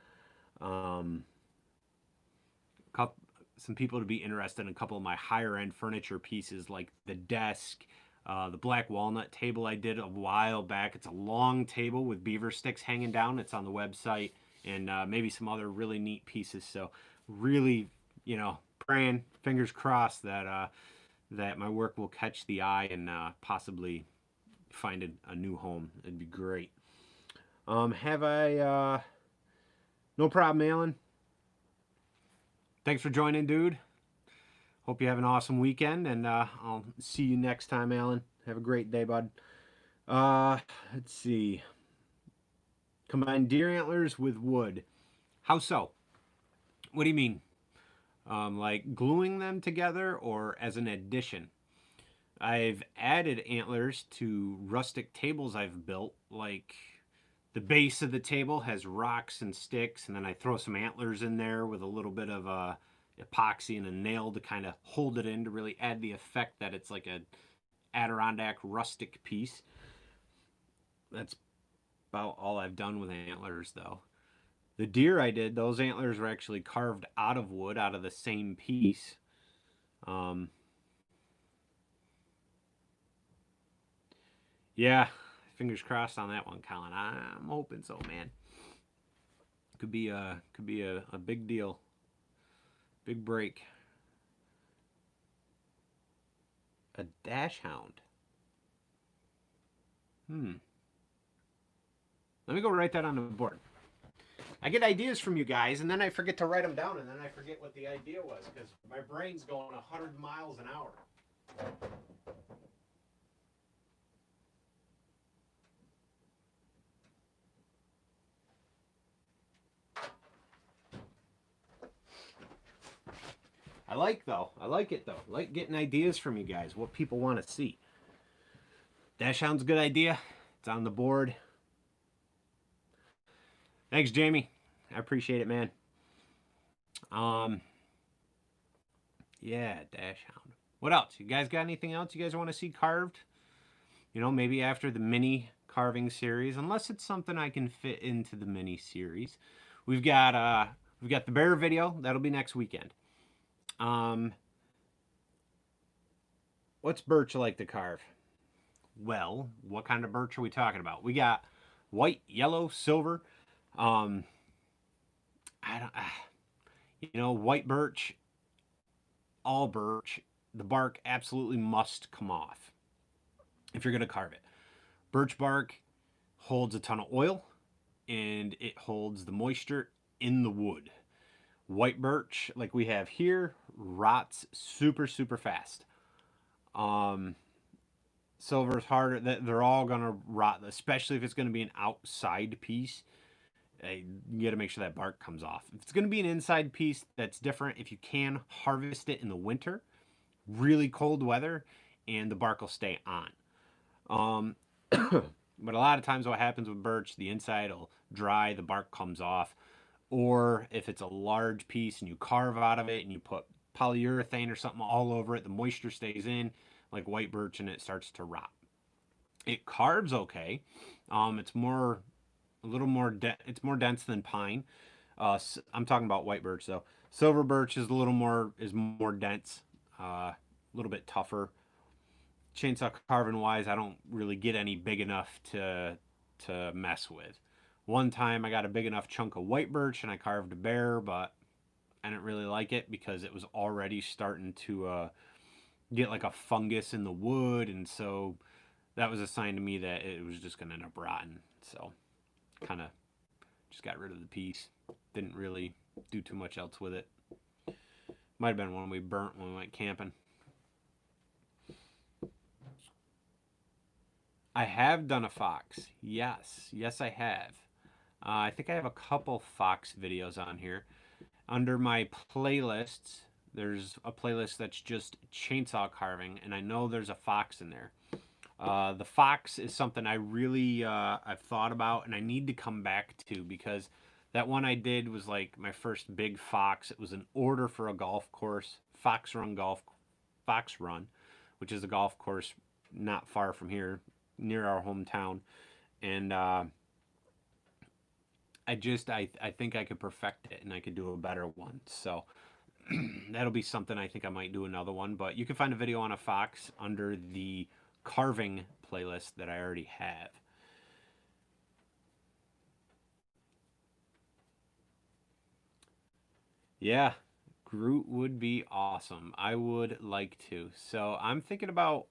S1: some people to be interested in a couple of my higher end furniture pieces, like the desk, the black walnut table I did a while back. It's a long table with beaver sticks hanging down. It's on the website, and maybe some other really neat pieces. So really, you know, praying, fingers crossed that that my work will catch the eye and possibly find a new home. It'd be great. Have I? No problem, Alan. Thanks for joining, dude. Hope you have an awesome weekend, and I'll see you next time, Alan. Have a great day, bud. Let's see. Combine deer antlers with wood. How so? What do you mean? like gluing them together or as an addition. I've added antlers to rustic tables I've built, like the base of the table has rocks and sticks, and then I throw some antlers in there with a little bit of epoxy and a nail to kind of hold it in to really add the effect that it's like a Adirondack rustic piece. That's about all I've done with antlers, though. The deer I did, those antlers were actually carved out of wood, out of the same piece. Um, yeah, fingers crossed on that one, Colin. I'm hoping so, man. Could be a big deal, big break. A dash hound. Let me go write that on the board. I get ideas from you guys, and then I forget to write them down, and then I forget what the idea was because my brain's going 100 miles an hour. I like it though. I like getting ideas from you guys, what people want to see. Dash hound's a good idea. It's on the board. Thanks, Jamie. I appreciate it, man. Um, yeah, dash hound. What else? You guys got anything else you guys want to see carved? You know, maybe after the mini carving series, unless it's something I can fit into the mini series. We've got the bear video that'll be next weekend. What's Birch like to carve? Well, what kind of birch are we talking about? We got white, yellow, silver. Um, I don't, white birch, all birch. The bark absolutely must come off if you're gonna carve it. Birch bark holds a ton of oil, and it holds the moisture in the wood. White birch, like we have here, rots super super fast. Um, Silver's harder. They're all gonna rot, especially if it's gonna be an outside piece. You got to make sure that bark comes off. If it's going to be an inside piece, that's different. If you can harvest it in the winter, really cold weather, and the bark will stay on. Um, but a lot of times, what happens with birch, the inside will dry, the bark comes off. Or if it's a large piece and you carve out of it and you put polyurethane or something all over it, the moisture stays in, like white birch, and it starts to rot. It carves okay. It's more a little more it's more dense than pine. I'm talking about white birch though. Silver birch is more dense, a little bit tougher. Chainsaw carving wise, I don't really get any big enough to mess with. One time I got a big enough chunk of white birch and I carved a bear, but I didn't really like it because it was already starting to get like a fungus in the wood, and so that was a sign to me that it was just gonna end up rotting. So kind of just got rid of the piece. Didn't really do too much else with it. Might have been one we burnt when we went camping. I have done a fox. Yes, I have. I think I have a couple fox videos on here. Under my playlists, there's a playlist that's just chainsaw carving, and I know there's a fox in there. The fox is something I really I've thought about, and I need to come back to because that one I did was like my first big fox. It was an order for a golf course, Fox Run, which is a golf course not far from here, near our hometown, and I think I could perfect it and I could do a better one. So that'll be something I think I might do another one. But you can find a video on a fox under the carving playlist that I already have. Yeah, Groot would be awesome. I would like to. So I'm thinking about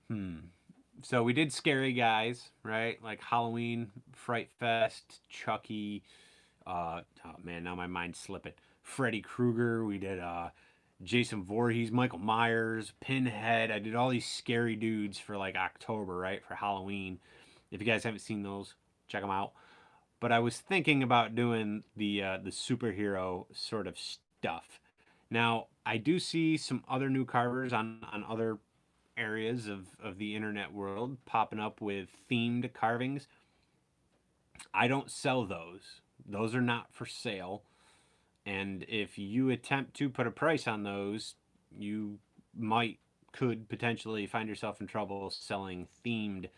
S1: hmm. So we did Scary Guys, right? Like Halloween, Fright Fest, Chucky. Oh man, now my mind's slipping. Freddy Krueger. We did Jason Voorhees, Michael Myers, Pinhead. I did all these scary dudes for like October, right? For Halloween. If you guys haven't seen those, check them out. but I was thinking about doing the superhero sort of stuff. Now, I do see some other new carvers on other areas of the internet world popping up with themed carvings. I don't sell those. Those are not for sale. And if you attempt to put a price on those, you might could potentially find yourself in trouble selling themed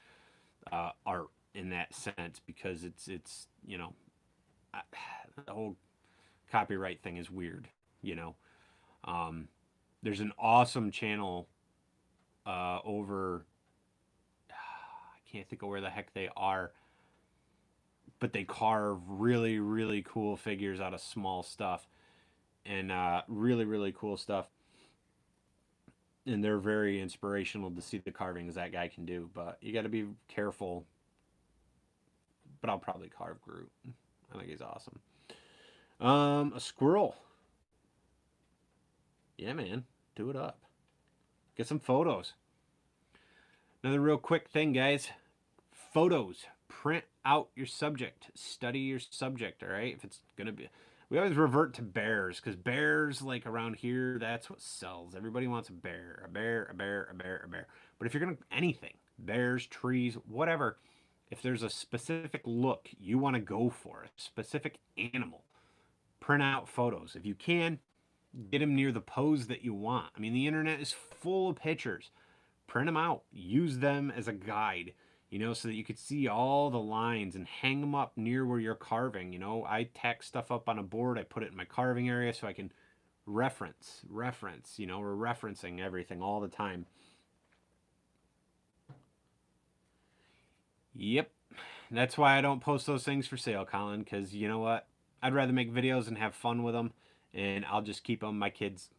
S1: art in that sense, because it's the whole copyright thing is weird. You know, there's an awesome channel over. I can't think of where the heck they are, but they carve really really cool figures out of small stuff, and really really cool stuff. And they're very inspirational to see the carvings that guy can do. But you got to be careful. But I'll probably carve Groot. I think he's awesome. A squirrel. Yeah, man, do it up. Get some photos. Another real quick thing, guys. Photos. Print out your subject. Study your subject. All right. If it's gonna be, we always revert to bears, because bears, like around here, that's what sells. Everybody wants a bear, a bear, a bear, a bear, a bear. But if you're gonna anything, bears, trees, whatever, if there's a specific look you want to go for, a specific animal, print out photos. If you can, get them near the pose that you want. I mean, the internet is full of pictures. Print them out. Use them as a guide, so that you could see all the lines and hang them up near where you're carving. I tack stuff up on a board. I put it in my carving area so I can reference. We're referencing everything all the time. Yep. That's why I don't post those things for sale, Colin, because you know what? I'd rather make videos and have fun with them, and I'll just keep them. My kids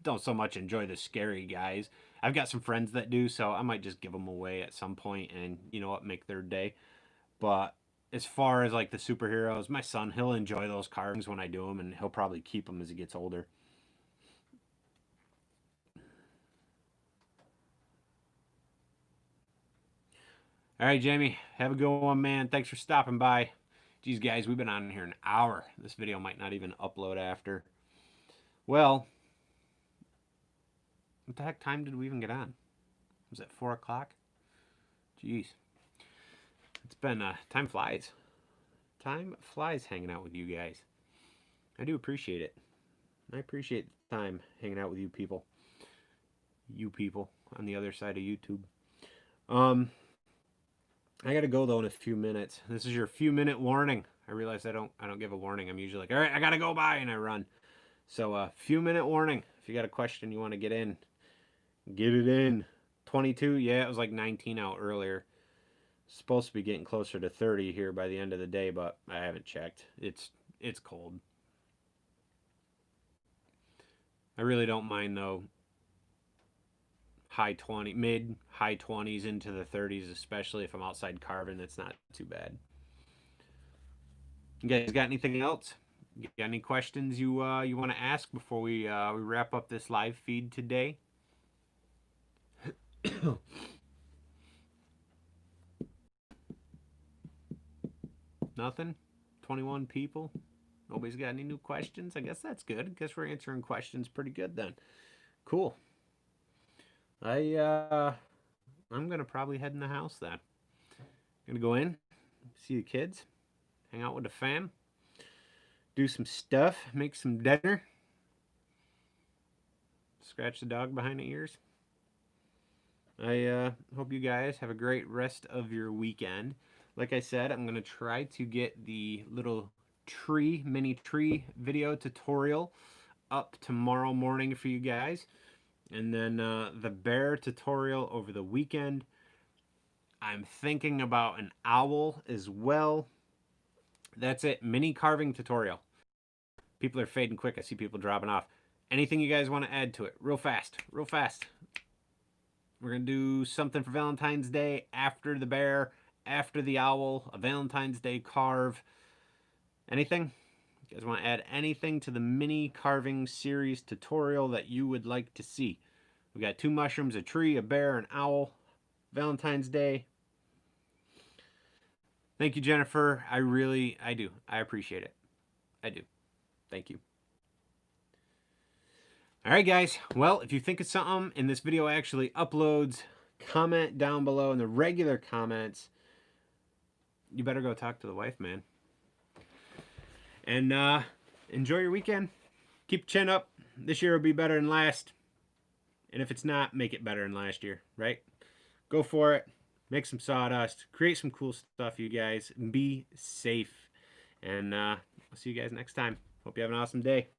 S1: don't so much enjoy the scary guys. I've got some friends that do, so I might just give them away at some point and, you know what, make their day. But as far as like the superheroes, my son, he'll enjoy those carvings when I do them, and he'll probably keep them as he gets older. All right, Jamie, have a good one, man. Thanks for stopping by. Geez, guys, we've been on here an hour. This video might not even upload after. Well, what the heck time did we even get on? Was it 4 o'clock? Jeez. It's been, time flies. Time flies hanging out with you guys. I do appreciate it. I appreciate the time hanging out with you people. You people on the other side of YouTube. I gotta go though in a few minutes. This is your few minute warning. I realize I don't give a warning. I'm usually like, all right, I gotta go by, and I run. So few minute warning. If you got a question you want to get in, get it in. 22, yeah, it was like 19 out earlier. Supposed to be getting closer to 30 here by the end of the day, but I haven't checked. It's cold. I really don't mind though. Mid high 20s into the 30s, especially if I'm outside carving. That's not too bad. You guys got anything else? You got any questions you want to ask before we wrap up this live feed today? Nothing? 21 people? Nobody's got any new questions? I guess that's good. I guess we're answering questions pretty good then. Cool. I'm gonna probably head in the house then. Gonna go in, see the kids, hang out with the fam, do some stuff, make some dinner, scratch the dog behind the ears. I hope you guys have a great rest of your weekend. Like I said, I'm gonna try to get the little mini tree video tutorial up tomorrow morning for you guys, and then the bear tutorial over the weekend. I'm thinking about an owl as well. That's it. Mini carving tutorial. People are fading quick. I see people dropping off. Anything you guys want to add to it? Real fast. Real fast. We're going to do something for Valentine's Day after the bear, after the owl, a Valentine's Day carve. Anything? You guys want to add anything to the mini carving series tutorial that you would like to see? We got 2 mushrooms, a tree, a bear, an owl. Valentine's Day. Thank you, Jennifer. I do. I appreciate it. I do. Thank you. All right, guys. Well, if you think it's something and this video actually uploads, comment down below in the regular comments. You better go talk to the wife, man. And enjoy your weekend. Keep chin up. This year will be better than last. And if it's not, make it better than last year, right? Go for it. Make some sawdust. Create some cool stuff, you guys. Be safe. And I'll see you guys next time. Hope you have an awesome day.